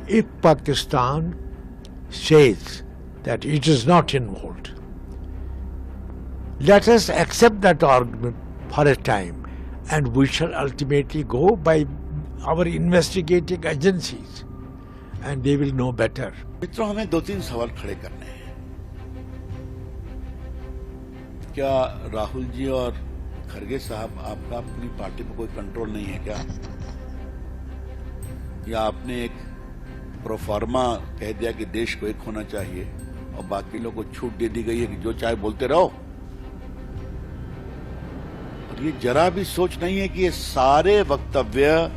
If Pakistan says that it is not involved, let us accept that argument for a time, and we shall ultimately go by our investigating agencies, and they will know better. मित्रों, हमें दो तीन सवाल खड़े करने हैं। क्या राहुल जी और खरगे साहब, आपका अपनी पार्टी पर कोई कंट्रोल नहीं है क्या? या आपने एक प्रोफार्मा कह दिया कि देश को एक होना चाहिए और बाकी लोगों को छूट दे दी गई है कि जो चाहे बोलते रहो? और ये जरा भी सोच नहीं है कि ये सारे वक्तव्य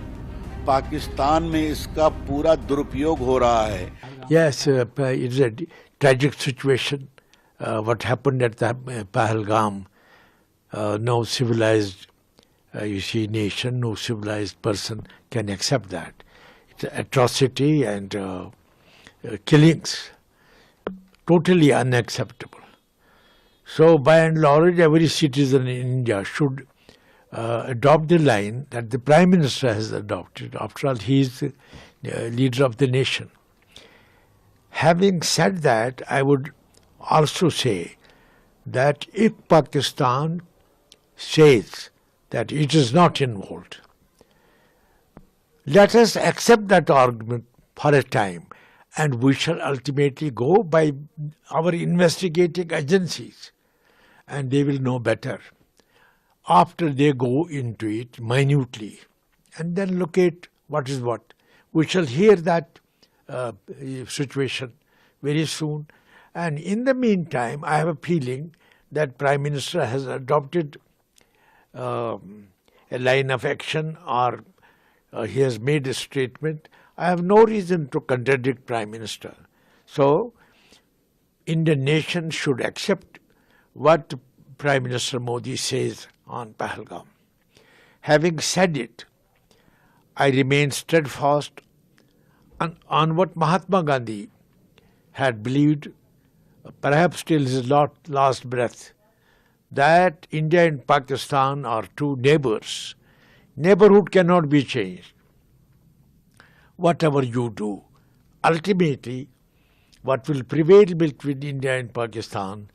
पाकिस्तान में इसका पूरा दुरुपयोग हो रहा है। Yes, it's a tragic situation. What happened at the Pahalgam, no civilized, nation, no civilized person can accept that. It's atrocity and killings, totally unacceptable. So, by and large, every citizen in India should adopt the line that the Prime Minister has adopted. After all, he is the leader of the nation. Having said that, I would also say that if Pakistan says that it is not involved, let us accept that argument for a time, and we shall ultimately go by our investigating agencies, and they will know better after they go into it minutely and then locate what is what. We shall hear that situation very soon. And in the meantime, I have a feeling that Prime Minister has adopted a line of action, or he has made a statement. I have no reason to contradict Prime Minister. So, Indian nation should accept what Prime Minister Modi says on Pahalgam. Having said it, I remain steadfast on what Mahatma Gandhi had believed, perhaps till his last breath, that India and Pakistan are two neighbors. Neighborhood cannot be changed. Whatever you do, ultimately, what will prevail between India and Pakistan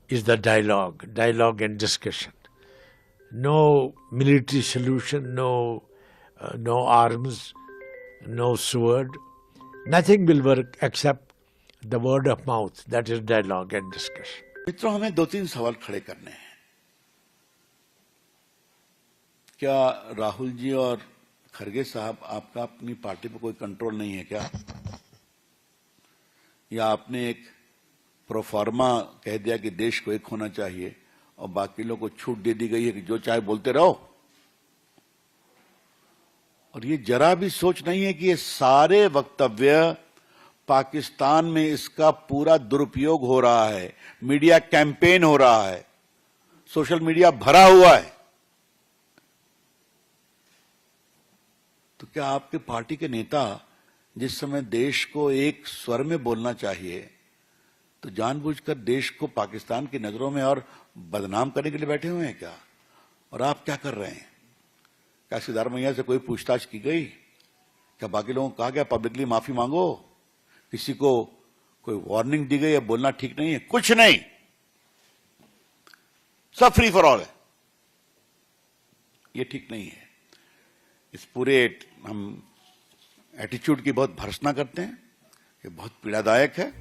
is the dialogue and discussion. No military solution, no arms, no sword. Nothing will work except the word of mouth, that is dialogue and discussion. मित्रों, हमें दो तीन सवाल खड़े करने हैं। क्या राहुल जी और खरगे साहब, आपका अपनी पार्टी पर कोई कंट्रोल नहीं है क्या? या आपने एक प्रोफार्मा कह दिया कि देश को एक होना चाहिए और बाकी लोगों को छूट दे दी गई है कि जो चाहे बोलते रहो? और ये जरा भी सोच नहीं है कि ये सारे वक्तव्य पाकिस्तान में इसका पूरा दुरुपयोग हो रहा है, मीडिया कैंपेन हो रहा है, सोशल मीडिया भरा हुआ है। तो क्या आपके पार्टी के नेता, जिस समय देश को एक स्वर में बोलना चाहिए, तो जानबूझकर देश को पाकिस्तान की नजरों में और बदनाम करने के लिए बैठे हुए हैं क्या? और आप क्या कर रहे हैं? क्या सिद्धारमैया से कोई पूछताछ की गई? क्या बाकी लोगों को कहा गया पब्लिकली माफी मांगो? किसी को कोई वार्निंग दी गई है बोलना ठीक नहीं है? कुछ नहीं, सब फ्री फॉर ऑल है। ये ठीक नहीं है। इस पूरे हम एटीट्यूड की बहुत भर्त्सना करते हैं, ये बहुत पीड़ादायक है।